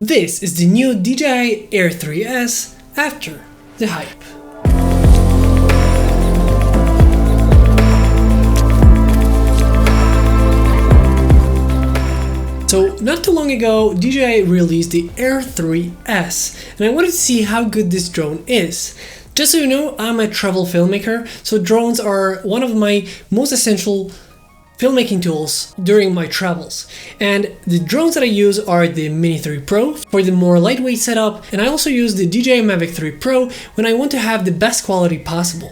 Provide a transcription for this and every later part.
This is the new DJI Air 3S after the hype. So not too long ago, DJI released the Air 3S, and I wanted to see how good this drone is. Just so you know, I'm a travel filmmaker, so drones are one of my most essential filmmaking tools during my travels. And the drones that I use are the Mini 3 Pro for the more lightweight setup, and I also use the DJI Mavic 3 Pro when I want to have the best quality possible.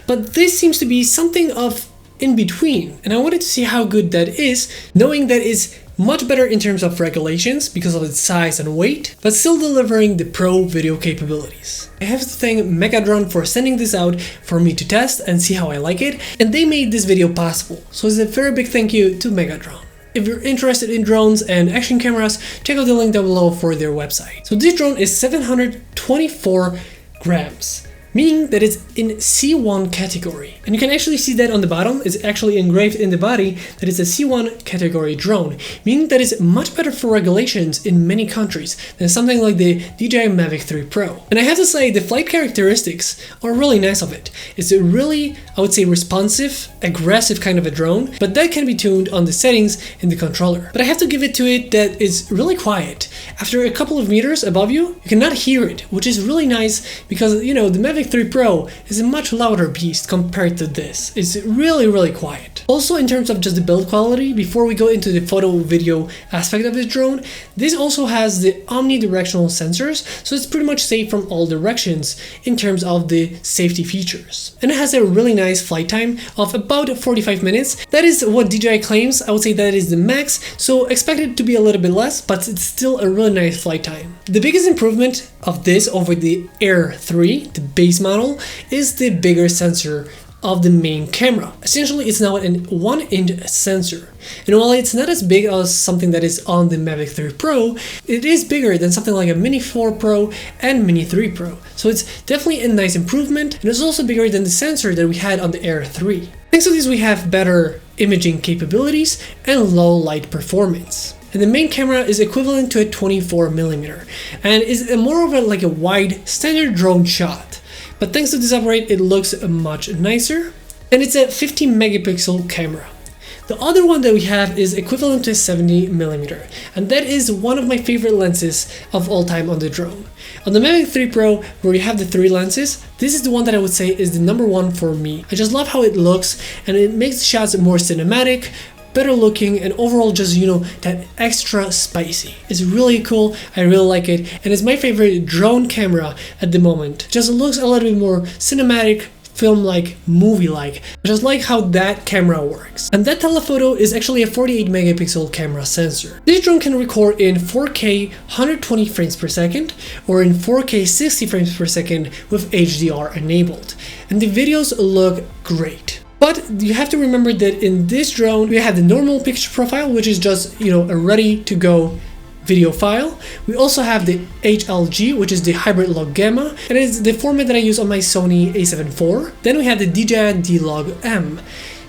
But this seems to be something of in between, and I wanted to see how good that is, knowing that it's much better in terms of regulations because of its size and weight, but still delivering the pro video capabilities. I have to thank Megadrone for sending this out for me to test and see how I like it, and they made this video possible, so it's a very big thank you to Megadrone. If you're interested in drones and action cameras, check out the link down below for their website. So this drone is 724 grams. Meaning that it's in C1 category. And you can actually see that on the bottom. It's actually engraved in the body that it's a C1 category drone, meaning that it's much better for regulations in many countries than something like the DJI Mavic 3 Pro. And I have to say, the flight characteristics are really nice of it. It's a really, I would say, responsive, aggressive kind of a drone, but that can be tuned on the settings in the controller. But I have to give it to it that it's really quiet. After a couple of meters above you, you cannot hear it, which is really nice because, you know, the Mavic 3 Pro is a much louder beast compared to this. It's really quiet. Also, in terms of just the build quality, before we go into the photo video aspect of this drone, this also has the omnidirectional sensors, so it's pretty much safe from all directions in terms of the safety features. And it has a really nice flight time of about 45 minutes. That is what DJI claims. I would say that is the max, so expect it to be a little bit less, but it's still a really nice flight time. The biggest improvement of this over the Air 3, the base model, is the bigger sensor of the main camera. Essentially, it's now a 1-inch sensor. And while it's not as big as something that is on the Mavic 3 Pro, it is bigger than something like a Mini 4 Pro and Mini 3 Pro. So it's definitely a nice improvement, and it's also bigger than the sensor that we had on the Air 3. Thanks to this, we have better imaging capabilities and low light performance. And the main camera is equivalent to a 24mm and is more of a wide standard drone shot. But thanks to this upgrade, it looks much nicer, and it's a 50 megapixel camera. The other one that we have is equivalent to 70mm, and that is one of my favorite lenses of all time on the drone. On the Mavic 3 Pro, where we have the 3 lenses, this is the one that I would say is the number one for me. I just love how it looks, and it makes the shots more cinematic, better looking, and overall just, you know, that extra spicy. It's really cool, I really like it, and it's my favorite drone camera at the moment. Just looks a little bit more cinematic, film-like, movie-like. I just like how that camera works. And that telephoto is actually a 48 megapixel camera sensor. This drone can record in 4K 120 frames per second or in 4K 60 frames per second with HDR enabled. And the videos look great. But you have to remember that in this drone, we have the normal picture profile, which is just, you know, a ready-to-go video file. We also have the HLG, which is the hybrid log gamma, and it's the format that I use on my Sony a7 IV. Then we have the DJI D-Log M.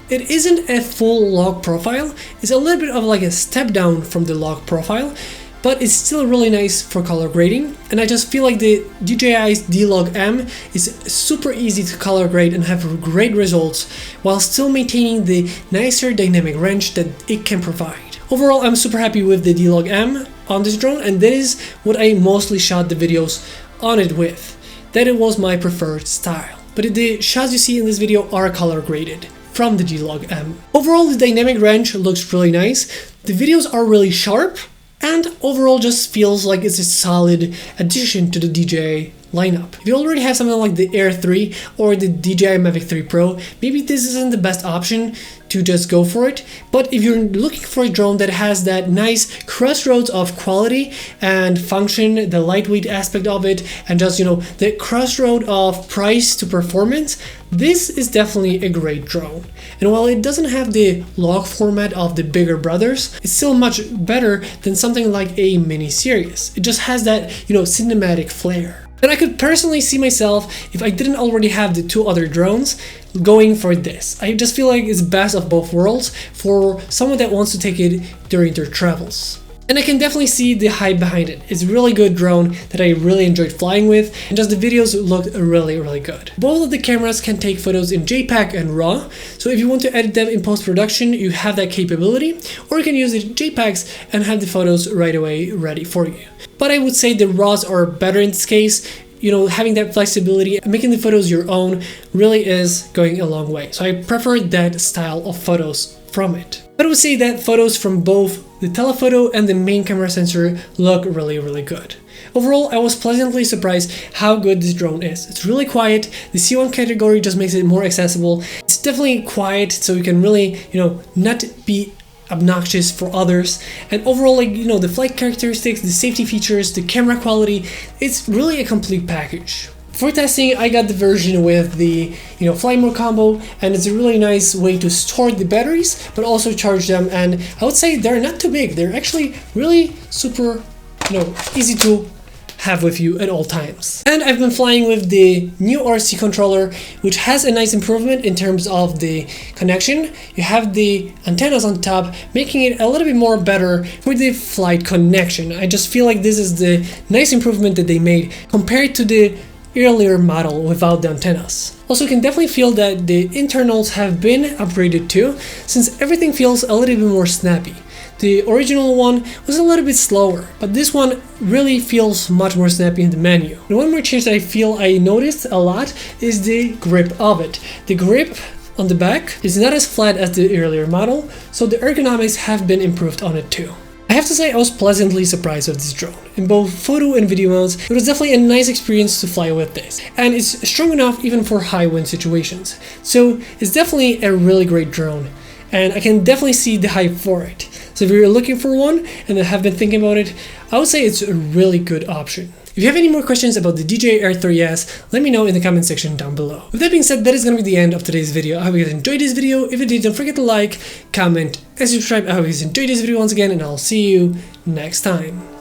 It isn't a full log profile, it's a little bit of like a step down from the log profile, but it's still really nice for color grading, and I just feel like the DJI's D-Log M is super easy to color grade and have great results while still maintaining the nicer dynamic range that it can provide. Overall, I'm super happy with the D-Log M on this drone, and that is what I mostly shot the videos on it with. That it was my preferred style. But the shots you see in this video are color graded from the D-Log M. Overall, the dynamic range looks really nice. The videos are really sharp, and overall just feels like it's a solid addition to the DJI lineup. If you already have something like the Air 3 or the DJI Mavic 3 Pro, maybe this isn't the best option to just go for it, but if you're looking for a drone that has that nice crossroads of quality and function, the lightweight aspect of it, and just, you know, the crossroad of price to performance, this is definitely a great drone. And while it doesn't have the log format of the bigger brothers, it's still much better than something like a mini series. It just has that, you know, cinematic flair. And I could personally see myself, if I didn't already have the 2 other drones, going for this. I just feel like it's best of both worlds for someone that wants to take it during their travels. And I can definitely see the hype behind it. It's a really good drone that I really enjoyed flying with, and just the videos looked really good. Both of the cameras can take photos in JPEG and RAW, so if you want to edit them in post-production, you have that capability, or you can use the JPEGs and have the photos right away ready for you. But I would say the RAWs are better in this case. You know, having that flexibility and making the photos your own really is going a long way. So I prefer that style of photos from it. But I would say that photos from both the telephoto and the main camera sensor look really good. Overall, I was pleasantly surprised how good this drone is. It's really quiet. The C1 category just makes it more accessible. It's definitely quiet, so you can really, not be obnoxious for others. And overall, the flight characteristics, the safety features, the camera quality, it's really a complete package. For testing, I got the version with the flight mode combo, and it's a really nice way to store the batteries but also charge them, and I would say they're not too big. They're actually really super easy to have with you at all times. And I've been flying with the new RC controller, which has a nice improvement in terms of the connection. You have the antennas on top, making it a little bit more better for the flight connection. I just feel like this is the nice improvement that they made compared to the earlier model without the antennas. Also, you can definitely feel that the internals have been upgraded too, since everything feels a little bit more snappy. The original one was a little bit slower, but this one really feels much more snappy in the menu. And one more change that I feel I noticed a lot is the grip of it. The grip on the back is not as flat as the earlier model, so the ergonomics have been improved on it too. I have to say I was pleasantly surprised with this drone. In both photo and video modes, it was definitely a nice experience to fly with this. And it's strong enough even for high wind situations. So it's definitely a really great drone, and I can definitely see the hype for it. So if you're looking for one and have been thinking about it, I would say it's a really good option. If you have any more questions about the DJI Air 3S, let me know in the comment section down below. With that being said, that is going to be the end of today's video. I hope you guys enjoyed this video. If you did, don't forget to like, comment, and subscribe. I hope you guys enjoyed this video once again, and I'll see you next time.